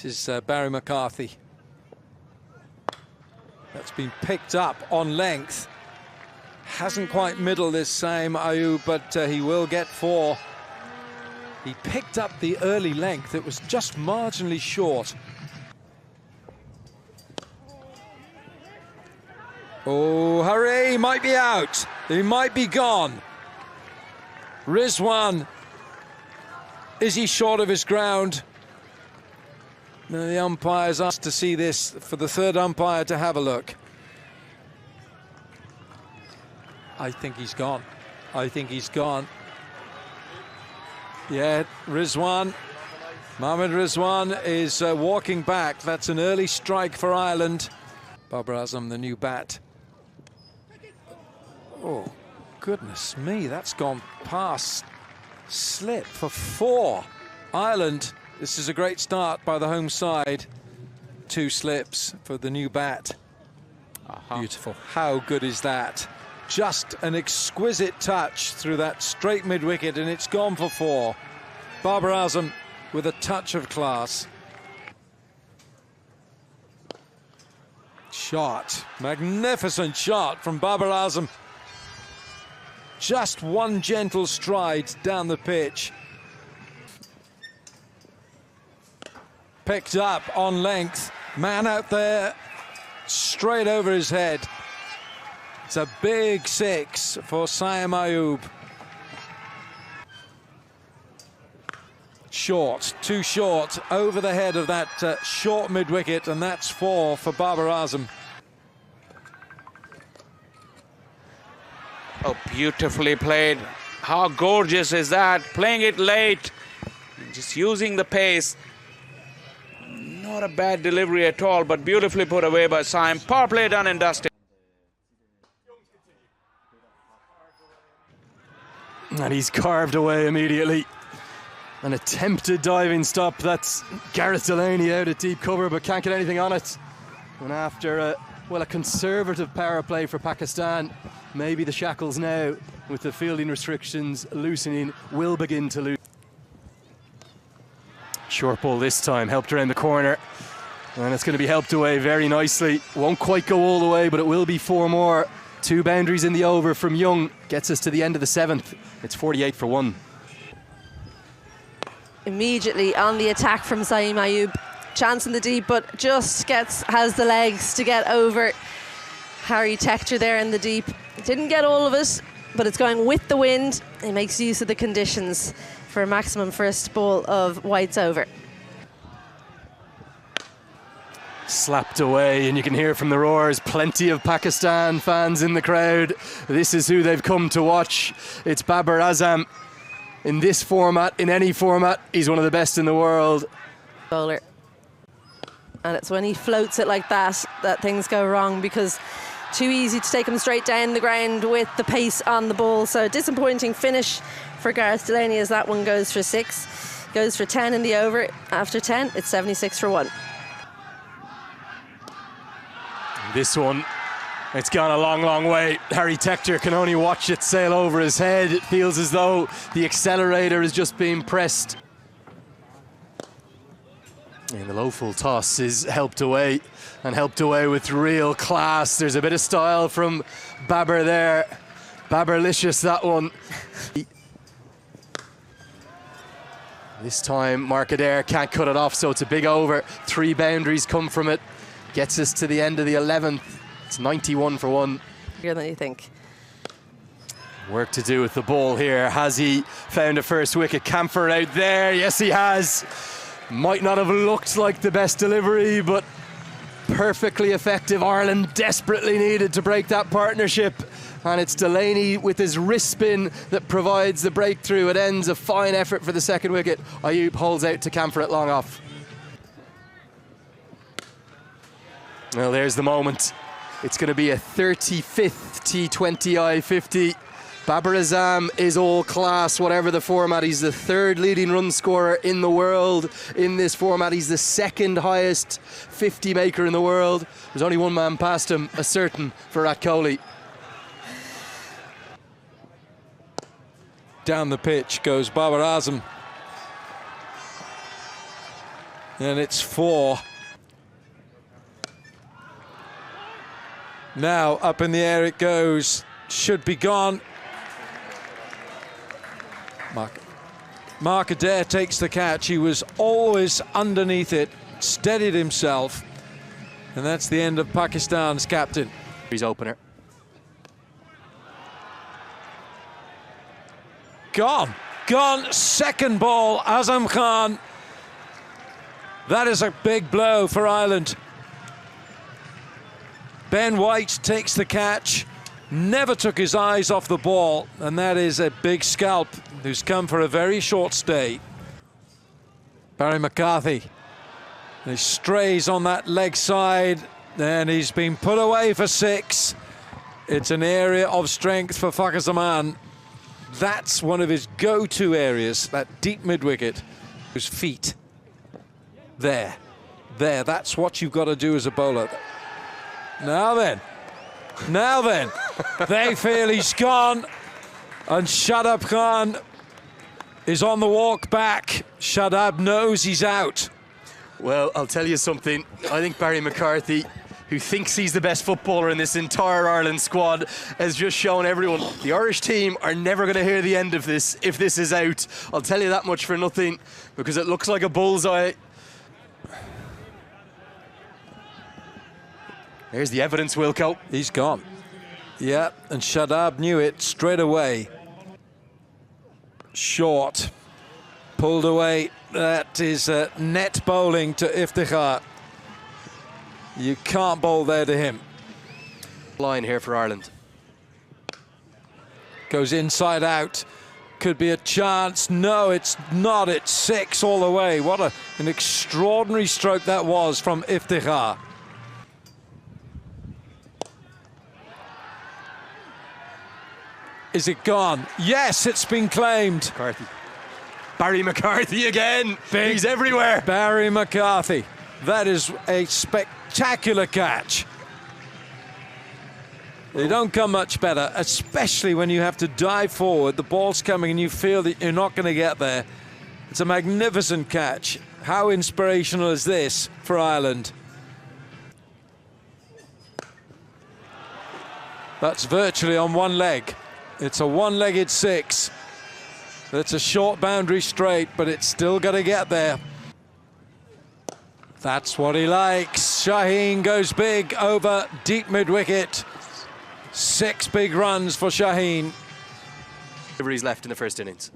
This is Barry McCarthy. That's been picked up on length. Hasn't quite middled this time, Ayub, but he will get 4. He picked up the early length. It was just marginally short. Oh, hurry, he might be out. He might be gone. Rizwan, is he short of his ground? No, the umpire's asked to see this for the third umpire to have a look. I think he's gone. I think he's gone. Yeah, Rizwan. Mohamed Rizwan is walking back. That's an early strike for Ireland. Babar Azam, the new bat. Oh, goodness me, that's gone past slip for 4. Ireland, this is a great start by the home side. 2 slips for the new bat. Beautiful. How good is that? Just an exquisite touch through that straight mid-wicket, and it's gone for 4. Babar Azam with a touch of class. Shot. Magnificent shot from Babar Azam. Just one gentle stride down the pitch. Picked up on length. Man out there, straight over his head. It's a big 6 for Saim Ayub. Short, too short, over the head of that short mid-wicket, and that's 4 for Babar Azam. Oh, beautifully played. How gorgeous is that? Playing it late, just using the pace. Not a bad delivery at all, but beautifully put away by Saim. Power play done and dusted. And he's carved away immediately. An attempted diving stop. That's Gareth Delaney out at deep cover, but can't get anything on it. And after a conservative power play for Pakistan, maybe the shackles now, with the fielding restrictions loosening, will begin to lose. Short ball this time, helped around the corner. And it's going to be helped away very nicely. Won't quite go all the way, but it will be 4 more. 2 boundaries in the over from Young. Gets us to the end of the 7th. It's 48 for 1. Immediately on the attack from Saim Ayub. Chance in the deep, but just has the legs to get over Harry Tector there in the deep. Didn't get all of it, but it's going with the wind. He makes use of the conditions for a maximum first ball of whites over. Slapped away, and you can hear from the roars, plenty of Pakistan fans in the crowd. This is who they've come to watch. It's Babar Azam. In this format, in any format, he's one of the best in the world. Bowler. And it's when he floats it like that things go wrong, because too easy to take him straight down the ground with the pace on the ball. So disappointing finish for Gareth Delaney as that one goes for 6. Goes for 10 in the over. After 10, it's 76 for 1. This one, it's gone a long, long way. Harry Tector can only watch it sail over his head. It feels as though the accelerator is just being pressed. And the low full toss is helped away, and helped away with real class. There's a bit of style from Babar there. Babarlicious, that one. This time Markader can't cut it off, so it's a big over. 3 boundaries come from it. Gets us to the end of the 11th. It's 91 for 1. Bigger than you think. Work to do with the ball here. Has he found a first wicket? Camphor out there. Yes, he has. Might not have looked like the best delivery, but perfectly effective. Ireland desperately needed to break that partnership. And it's Delaney with his wrist spin that provides the breakthrough. It ends a fine effort for the second wicket. Ayub holds out to Camphor at long off. Well, there's the moment. It's going to be a 35th T20I 50. Babar Azam is all class, whatever the format. He's the 3rd leading run scorer in the world in this format. He's the 2nd highest 50 maker in the world. There's only one man past him, a certain Virat Kohli. Down the pitch goes Babar Azam. And it's 4. Now up in the air it goes. Should be gone. Mark Adair takes the catch. He was always underneath it, steadied himself. And that's the end of Pakistan's captain. He's opener. Gone. Second ball, Azam Khan. That is a big blow for Ireland. Ben White takes the catch, never took his eyes off the ball, and that is a big scalp who's come for a very short stay. Barry McCarthy. He strays on that leg side, and he's been put away for 6. It's an area of strength for Fakhar Zaman. That's one of his go-to areas, that deep mid-wicket. His feet. There, that's what you've got to do as a bowler. Now then, they feel he's gone, and Shadab Khan is on the walk back. Shadab knows he's out. Well, I'll tell you something. I think Barry McCarthy, who thinks he's the best footballer in this entire Ireland squad, has just shown everyone the Irish team are never going to hear the end of this if this is out. I'll tell you that much for nothing, because it looks like a bullseye. There's the evidence, Wilco. He's gone. Yeah, and Shadab knew it straight away. Short. Pulled away. That is net bowling to Iftikhar. You can't bowl there to him. Line here for Ireland. Goes inside out. Could be a chance. No, it's not. It's 6 all the way. What an extraordinary stroke that was from Iftikhar. Is it gone? Yes, it's been claimed. McCarthy. Barry McCarthy again. He's everywhere. Barry McCarthy. That is a spectacular catch. They don't come much better, especially when you have to dive forward. The ball's coming and you feel that you're not going to get there. It's a magnificent catch. How inspirational is this for Ireland? That's virtually on one leg. It's a one-legged 6. It's a short boundary straight, but it's still got to get there. That's what he likes. Shaheen goes big over deep mid-wicket. 6 big runs for Shaheen. He's left in the first innings.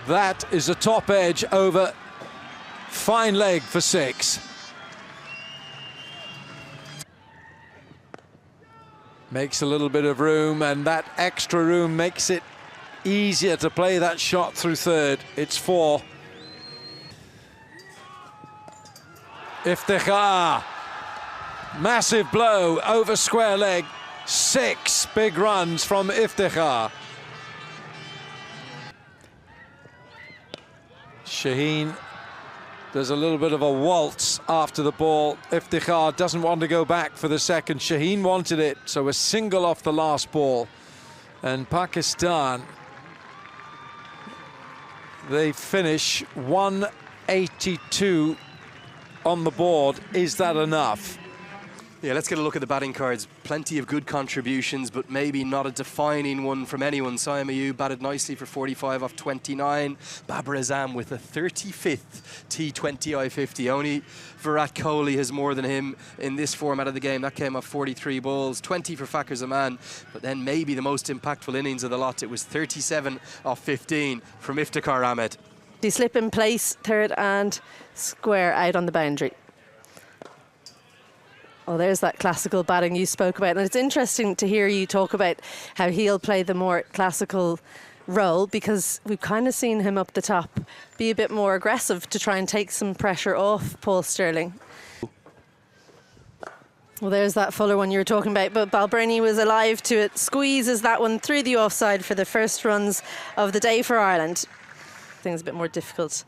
That is a top edge over fine leg for 6. Makes a little bit of room, and that extra room makes it easier to play that shot through third. It's 4. Iftikhar. Massive blow over square leg. 6 big runs from Iftikhar. Shaheen does a little bit of a waltz after the ball. Iftikhar doesn't want to go back for the second. Shaheen wanted it, so a single off the last ball. And Pakistan, they finish 182 on the board. Is that enough? Yeah, let's get a look at the batting cards. Plenty of good contributions, but maybe not a defining one from anyone. Saim Ayub batted nicely for 45 off 29. Babar Azam with a 35th T20 I-50. Only Virat Kohli has more than him in this format of the game. That came off 43 balls, 20 for Fakhar Zaman. But then maybe the most impactful innings of the lot. It was 37 off 15 from Iftikhar Ahmed. He slip in place, third and square out on the boundary. Well, there's that classical batting you spoke about. And it's interesting to hear you talk about how he'll play the more classical role, because we've kind of seen him up the top be a bit more aggressive to try and take some pressure off Paul Stirling. Well, there's that Fuller one you were talking about, but Balbirnie was alive to it. Squeezes that one through the offside for the first runs of the day for Ireland. Things a bit more difficult.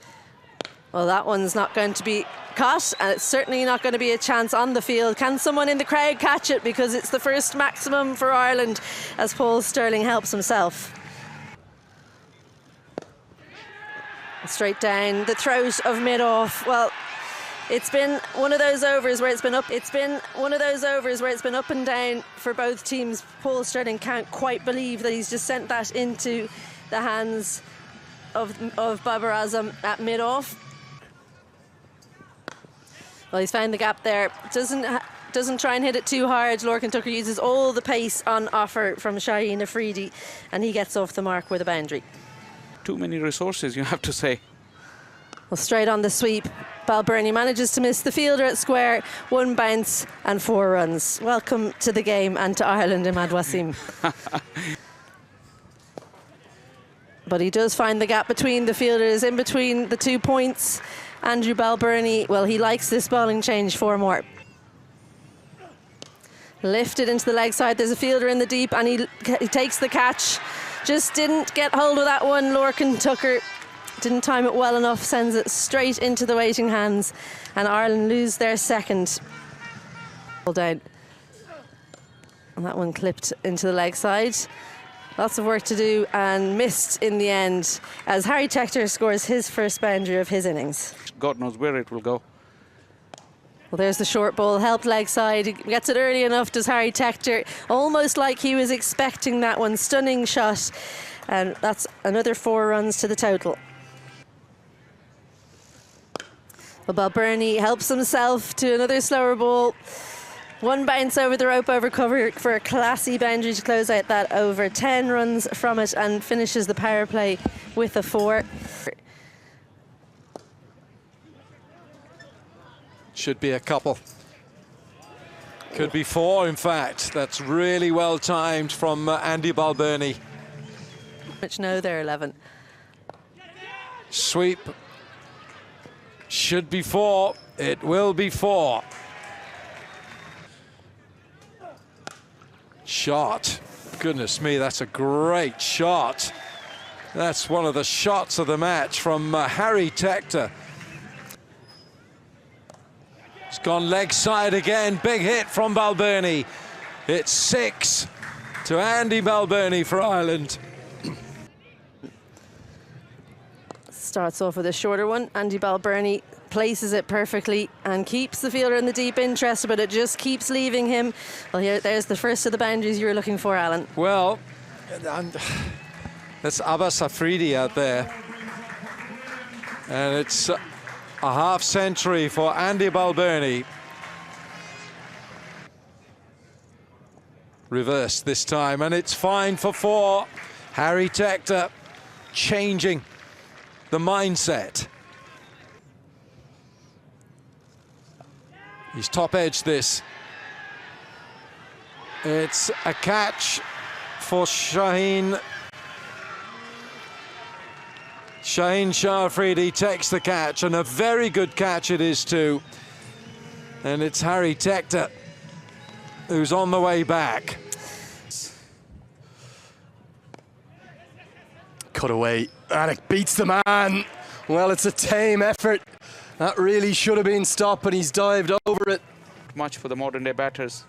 Well, that one's not going to be caught, and it's certainly not going to be a chance on the field. Can someone in the crowd catch it? Because it's the first maximum for Ireland as Paul Stirling helps himself. Straight down the throat of mid-off. Well, It's been one of those overs where it's been up. It's been one of those overs where it's been up and down for both teams. Paul Sterling can't quite believe that he's just sent that into the hands of Babar Azam at mid-off. Well, he's found the gap there. Doesn't try and hit it too hard. Lorcan Tucker uses all the pace on offer from Shaheen Afridi, and he gets off the mark with a boundary. Too many resources, you have to say. Well, straight on the sweep, Balbirnie manages to miss the fielder at square. 1 bounce and 4 runs. Welcome to the game and to Ireland, Imad Wasim. But he does find the gap between the fielders, in between the 2 points. Andrew Balbirnie, well, he likes this bowling change. 4 more. Lifted into the leg side. There's a fielder in the deep, and he takes the catch. Just didn't get hold of that one. Lorcan Tucker didn't time it well enough, sends it straight into the waiting hands, and Ireland lose their second. Down. And that one clipped into the leg side. Lots of work to do, and missed in the end as Harry Tector scores his first boundary of his innings. God knows where it will go. Well, there's the short ball, helped leg side. He gets it early enough, does Harry Tector. Almost like he was expecting that one. Stunning shot. And that's another 4 runs to the total. Well, Balbirnie helps himself to another slower ball. 1 bounce over the rope over cover for a classy boundary to close out that over. 10 runs from it, and finishes the power play with a 4. Should be a couple. Could be 4, in fact. That's really well timed from Andy Balbirnie. Which no, they're 11. Sweep. Should be 4. It will be 4. Shot. Goodness me, that's a great shot. That's one of the shots of the match from Harry Tector. It's gone leg side again. Big hit from Balbirnie. It's 6 to Andy Balbirnie for Ireland. Starts off with a shorter one. Andy Balbirnie places it perfectly and keeps the fielder in the deep interest, but it just keeps leaving him. Well, there's the first of the boundaries you were looking for, Alan. Well, that's Abbas Afridi out there. And it's a half century for Andy Balbirnie. Reverse this time, and it's fine for 4. Harry Tector changing the mindset. He's top edged this. It's a catch for Shaheen. Shaheen Shah Afridi takes the catch, and a very good catch it is too. And it's Harry Tector who's on the way back. Cut away, and it beats the man. Well, it's a tame effort. That really should have been stopped, but he's dived over it. Much for the modern day batters.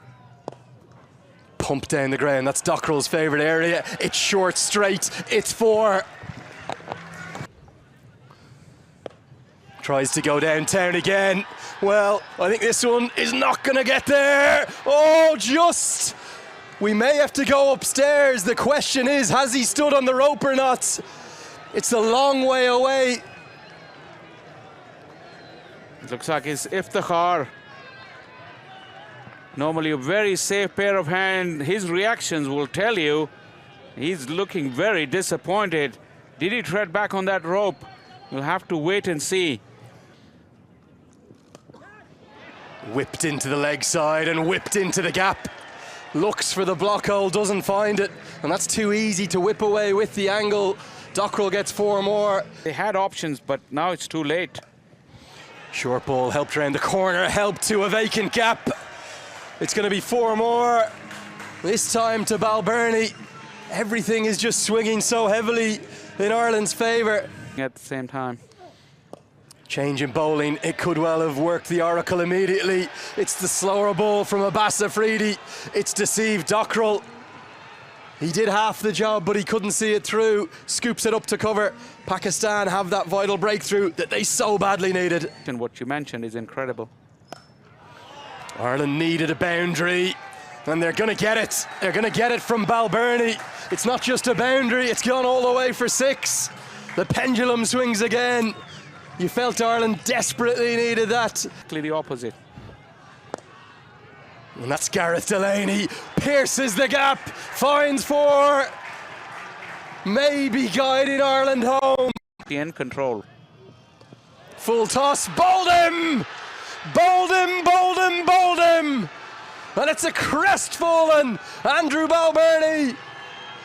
Pump down the ground, that's Dockrell's favourite area. It's short straight, it's 4. Tries to go downtown again. Well, I think this one is not going to get there. Oh, just. We may have to go upstairs. The question is, has he stood on the rope or not? It's a long way away. It looks like it's Iftikhar. Normally a very safe pair of hands. His reactions will tell you he's looking very disappointed. Did he tread back on that rope? We'll have to wait and see. Whipped into the leg side and whipped into the gap. Looks for the block hole, doesn't find it. And that's too easy to whip away with the angle. Dockrell gets 4 more. They had options, but now it's too late. Short ball helped around the corner, helped to a vacant gap. It's going to be 4 more. This time to Balbirnie. Everything is just swinging so heavily in Ireland's favour. At the same time. Change in bowling, it could well have worked the oracle immediately. It's the slower ball from Abbas Afridi. It's deceived Dockrell. He did half the job, but he couldn't see it through. Scoops it up to cover. Pakistan have that vital breakthrough that they so badly needed. And what you mentioned is incredible. Ireland needed a boundary, and they're going to get it. They're going to get it from Balbirnie. It's not just a boundary, it's gone all the way for 6. The pendulum swings again. You felt Ireland desperately needed that. Exactly the opposite. And that's Gareth Delaney. Pierces the gap, finds 4. Maybe guiding Ireland home. In control. Full toss, bowled him! Bowled him, bowled him, bowled him! And it's a crestfallen Andrew Balbirnie.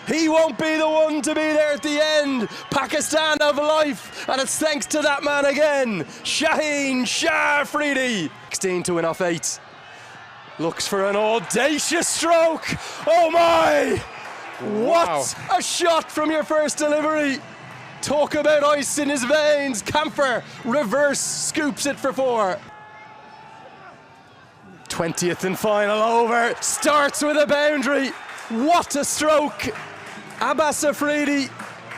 He won't be the one to be there at the end. Pakistan have life, and it's thanks to that man again, Shaheen Shah Afridi. 16 to win off 8. Looks for an audacious stroke. Oh my! Wow. What a shot from your first delivery. Talk about ice in his veins. Camphor reverse scoops it for 4. 20th and final over. Starts with a boundary. What a stroke. Abbas Afridi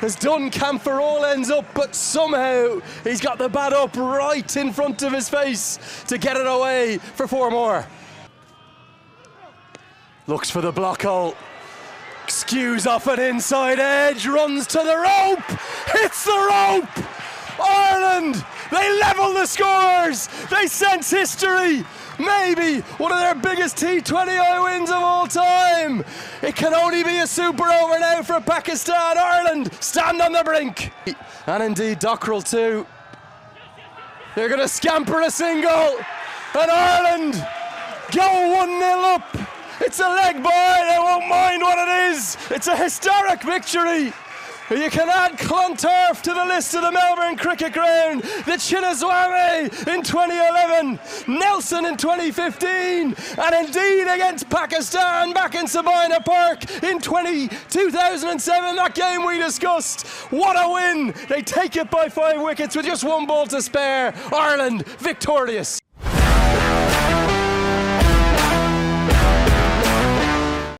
has done Camphor all ends up, but somehow he's got the bat up right in front of his face to get it away for 4 more. Looks for the block hole. Skews off an inside edge, runs to the rope, hits the rope! Ireland, they level the scores! They sense history! Maybe one of their biggest T20I wins of all time! It can only be a super over now for Pakistan. Ireland stand on the brink! And indeed Dockrell too. They're going to scamper a single, and Ireland go 1-0 up. It's a leg bye, they won't mind what it is. It's a historic victory. You can add Clontarf to the list of the Melbourne Cricket Ground, the Chinnaswamy in 2011, Nelson in 2015, and indeed against Pakistan back in Sabina Park in 2007, that game we discussed. What a win! They take it by 5 wickets with just 1 ball to spare. Ireland victorious.